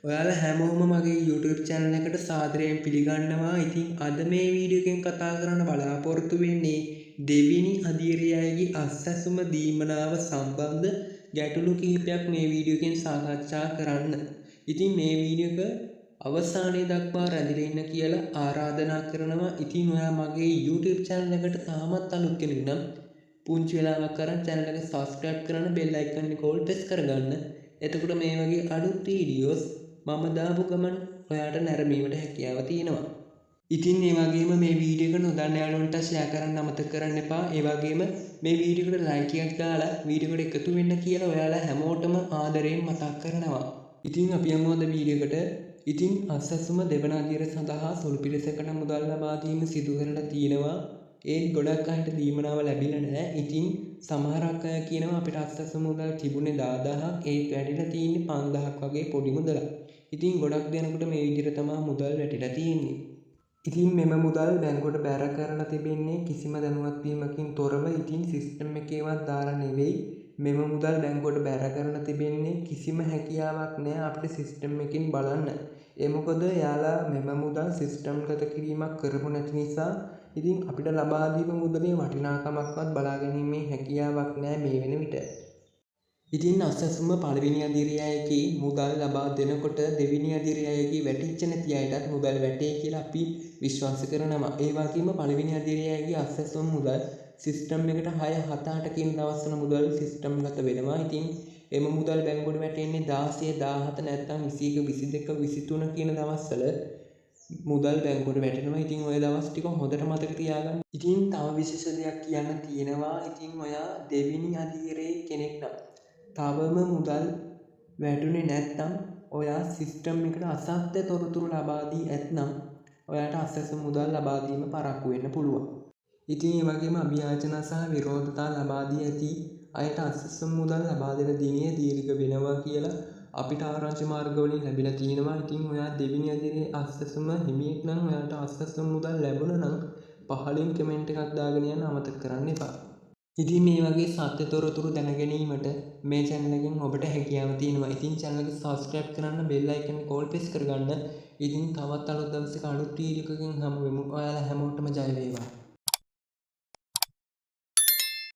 ඔයාලා හැමෝම මගේ YouTube channel එකට සාදරයෙන් පිළිගන්නවා. ඉතින් අද මේ වීඩියෝ එකෙන් කතා කරන්න බලාපොරොත්තු වෙන්නේ දෙවෙනි අධීරයේ අයගේ අස්වැසුම දීමනාව සම්බන්ධ ගැටලු කිහිපයක් මේ වීඩියෝ එකෙන් සාකච්ඡා කරන්න. ඉතින් මේ වීඩියෝ එක අවසානයේ දක්වා රැඳිලා ඉන්න කියලා ආරාධනා කරනවා. ඉතින් ඔයා මගේ YouTube channel එකට තාමත් අලුත් කෙනෙක් නම් පුංචි වෙලාවක් කරන් channel එක subscribe කරන්න bell icon එක all press කරගන්න. එතකොට මේ වගේ අලුත් වීඩියෝස් මම දාපු ගමන් ඔයාට නැරඹීමට හැකියාව තියෙනවා. ඉතින් ඒ වගේම මේ වීඩියෝ එක නොදන්න යාළුවන්ට ෂෙයා කරන්න අමතක කරන්න එපා. ඒ වගේම මේ වීඩියෝ එකට ලයික් එකක් දාලා වීඩියෝ එකට එකතු වෙන්න කියලා ඔයාලා හැමෝටම ආදරයෙන් මතක් කරනවා. ඉතින් අපි යමු අද වීඩියෝ එකට. ඉතින් අස්වැසුම දෙවන අදියර සඳහා සුළු පිරිසකට මුදල් ලබා දීම සිදු කරලා තියෙනවා. ඒත් ගොඩක් අයට දීමනාව ලැබිලා නැහැ. ඉතින් සමහරක් අය කියනවා අපිට අස්වැසුම මුදල් තිබුණේ 10000ක් ඒත් වැඩිලා තියෙන්නේ 5000ක් වගේ පොඩි මුදලක්. ඉතින් ගොඩක් දෙනෙකුට මේ විදිහට තමයි මුදල් වැටිලා තියෙන්නේ. ඉතින් මෙම මුදල් බැංකුවට බැර කරලා තිබෙන්නේ කිසිම දැනුවත් වීමකින් තොරව. ඉතින් සිස්ටම් එකේවත් දාලා නෙවෙයි මෙම මුදල් බැංකුවට බැර කරලා තිබෙන්නේ. කිසිම හැකියාවක් නැහැ අපිට සිස්ටම් එකකින් බලන්න. ඒ මොකද යාලා මෙම මුදල් සිස්ටම් ගත කිරීමක් කරපු නැති නිසා ඉතින් අපිට ලබා දීපු මුදලේ වටිනාකමක්වත් බලා ගැනීමේ හැකියාවක් නැහැ මේ වෙන විට. ඉතින් අස්වැසුම පළවෙනි අදියරේ අයගේ මුදල් ලබා දෙනකොට දෙවෙනි අදියරේ අයගේ වැටිච්ච නැති අයටත් මුදල් වැටේ කියලා අපි විශ්වාස කරනවා. ඒ වගේම පළවෙනි අදියරේ අයගේ අස්වැසුම මුදල් සිස්ටම් එකට 6 7 8 කියන දවස්වල මුදල් සිස්ටම් ගත වෙනවා. ඉතින් එම මුදල් බැංකුවට වැටෙන්නේ 16 17 නැත්නම් 21 22 23 කියන දවස්වල මුදල් බැංකුවට වැටෙනවා. ඉතින් ඔය දවස් ටික හොඳට මතක තියාගන්න. ඉතින් තව විශේෂ දෙයක් කියන්න තියෙනවා. ඉතින් ඔයා දෙවෙනි අදියරේ කෙනෙක් නම් තවම මුදල් වැටුනේ නැත්නම් ඔයා සිස්ටම් එකට අසත්‍ය තොරතුරු ලබා දී ඇතනම් ඔයාට අස්වැසුම මුදල් ලබා දීම පරක්කු වෙන්න පුළුවන්. ඉතින් ඒ වගේම අභියාචනා සහ විරෝධතා ලබා දී ඇති අයට අස්වැසුම මුදල් ලබා දෙන දිනය දීර්ඝ වෙනවා කියලා අපිට ආරංචි මාර්ග වලින් ලැබිලා තියෙනවා. ඉතින් ඔයා දෙවෙනි අදියරේ අස්වැසුම හිමියෙක් නම් ඔයාට අස්වැසුම මුදල් ලැබුණා නම් පහලින් කමෙන්ට් එකක් දාගෙන යන්න අමතක කරන්න එපා. ඉතින් මේ වගේ සත්‍ය තොරතුරු දැන ගැනීමට මේ channel එකෙන් ඔබට හැකියාව තියෙනවා. ඉතින් channel එක subscribe කරන්න bell icon එක all press කරගන්න. ඉතින් තවත් අලුත් දවසක අලුත් වීඩියෝ එකකින් හමු වෙමු. ඔයාලා හැමෝටම ජය වේවා.